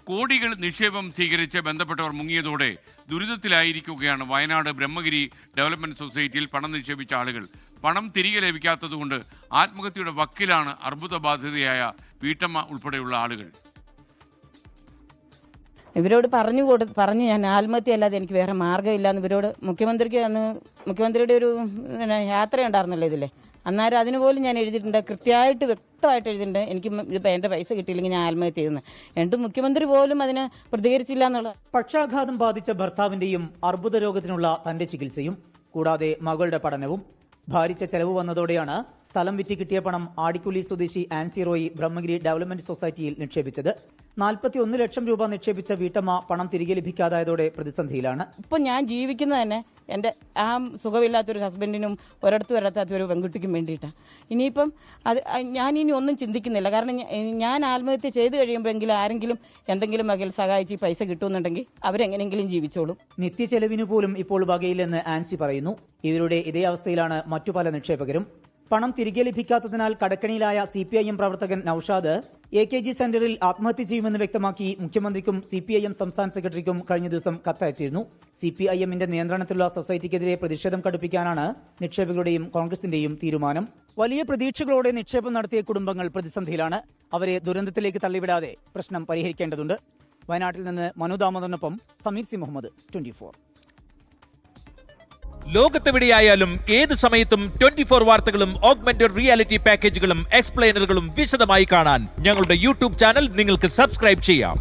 കോടികൾ നിക്ഷേപം സ്വീകരിച്ച് ബന്ധപ്പെട്ടവർ മുങ്ങിയതോടെ ദുരിതത്തിലായിരിക്കുകയാണ് വയനാട് ബ്രഹ്മഗിരി ഡെവലപ്മെന്റ് സൊസൈറ്റിയിൽ പണം നിക്ഷേപിച്ച ആളുകൾ. പണം തിരികെ ലഭിക്കാത്തതുകൊണ്ട് ആത്മഹത്യയുടെ വക്കിലാണ് അർബുദബാധിതയായ വീട്ടമ്മ ഉൾപ്പെടെയുള്ള ആളുകൾ. ഇവരോട് പറഞ്ഞു ഞാൻ ആത്മഹത്യ അല്ലാതെ എനിക്ക് വേറെ മാർഗ്ഗമില്ല എന്ന് ഇവരോട്. മുഖ്യമന്ത്രിയുടെ ഒരു യാത്ര ഉണ്ടായിരുന്നല്ലോ ഇതിലെ, അന്നേരം അതിന് പോലും ഞാൻ എഴുതിയിട്ടുണ്ട്, കൃത്യമായിട്ട് വ്യക്തമായിട്ട് എഴുതിയിട്ടുണ്ട് എനിക്ക് ഇപ്പം എൻ്റെ പൈസ കിട്ടിയില്ലെങ്കിൽ ഞാൻ ആത്മഹത്യ ചെയ്യുന്നു. എന്നിട്ട് മുഖ്യമന്ത്രി പോലും അതിന് പ്രതികരിച്ചില്ല എന്നുള്ളത്. പക്ഷാഘാതം ബാധിച്ച ഭർത്താവിന്റെയും അർബുദ രോഗത്തിനുള്ള തന്റെ ചികിത്സയും കൂടാതെ മകളുടെ പഠനവും ഭാരിച്ച ചെലവ് വന്നതോടെയാണ് സ്ഥലം വിറ്റ് കിട്ടിയ പണം ആടിക്കുലി സ്വദേശി ആൻസി റോയി ബ്രഹ്മഗിരി ഡെവലപ്മെന്റ് സൊസൈറ്റിയിൽ നിക്ഷേപിച്ചത്. 41 ലക്ഷം രൂപ നിക്ഷേപിച്ച വീട്ടമ്മ പണം തിരികെ ലഭിക്കാതായതോടെ പ്രതിസന്ധിയിലാണ്. ഇപ്പം ഞാൻ ജീവിക്കുന്നത് തന്നെ എൻ്റെ ആ സുഖമില്ലാത്തൊരു ഹസ്ബൻഡിനും ഒരിടത്ത് വരാത്തൊരു പെൺകുട്ടിക്കും വേണ്ടിയിട്ടാണ്. ഇനിയിപ്പം ഞാനിനി ഒന്നും ചിന്തിക്കുന്നില്ല. കാരണം ഞാൻ ആത്മഹത്യ ചെയ്ത് കഴിയുമ്പോഴെങ്കിലും ആരെങ്കിലും എന്തെങ്കിലും വകയിൽ സഹായിച്ച് പൈസ കിട്ടുമെന്നുണ്ടെങ്കിൽ അവരെങ്ങനെയെങ്കിലും ജീവിച്ചോളും. നിത്യചെലവിന് പോലും ഇപ്പോൾ വകയില്ലെന്ന് ആൻസി പറയുന്നു. ഇതിലൂടെ ഇതേ അവസ്ഥയിലാണ് മറ്റു പല നിക്ഷേപകരും. പണം തിരികെ ലഭിക്കാത്തതിനാൽ കടക്കണിയിലായ CPIM പ്രവർത്തകൻ നൌഷാദ് AKG സെന്ററിൽ ആത്മഹത്യ ചെയ്യുമെന്ന് വ്യക്തമാക്കി മുഖ്യമന്ത്രിക്കും CPIM സംസ്ഥാന സെക്രട്ടറിക്കും കഴിഞ്ഞ ദിവസം കത്തയച്ചിരുന്നു. CPIMന്റെ നിയന്ത്രണത്തിലുള്ള സൊസൈറ്റിക്കെതിരെ പ്രതിഷേധം കടുപ്പിക്കാനാണ് നിക്ഷേപകരുടെയും കോൺഗ്രസിന്റെയും തീരുമാനം. വലിയ പ്രതീക്ഷകളോടെ നിക്ഷേപം നടത്തിയ കുടുംബങ്ങൾ പ്രതിസന്ധിയിലാണ്. അവരെ ദുരന്തത്തിലേക്ക് തള്ളിവിടാതെ പ്രശ്നം പരിഹരിക്കേണ്ടതുണ്ട്. വയനാട്ടിൽ നിന്ന് മനു ദാമോദറിനൊപ്പം സമീർ സി മുഹമ്മദ്, 24. ലോകത്തെവിടെയായാലും ഏത് സമയത്തും 24 വാർത്തകളും ഓഗ്മെന്റഡ് റിയാലിറ്റി പാക്കേജുകളും എക്സ്പ്ലെയിനറുകളും വിശദമായി കാണാൻ ഞങ്ങളുടെ യൂട്യൂബ് ചാനൽ നിങ്ങൾക്ക് സബ്സ്ക്രൈബ് ചെയ്യാം.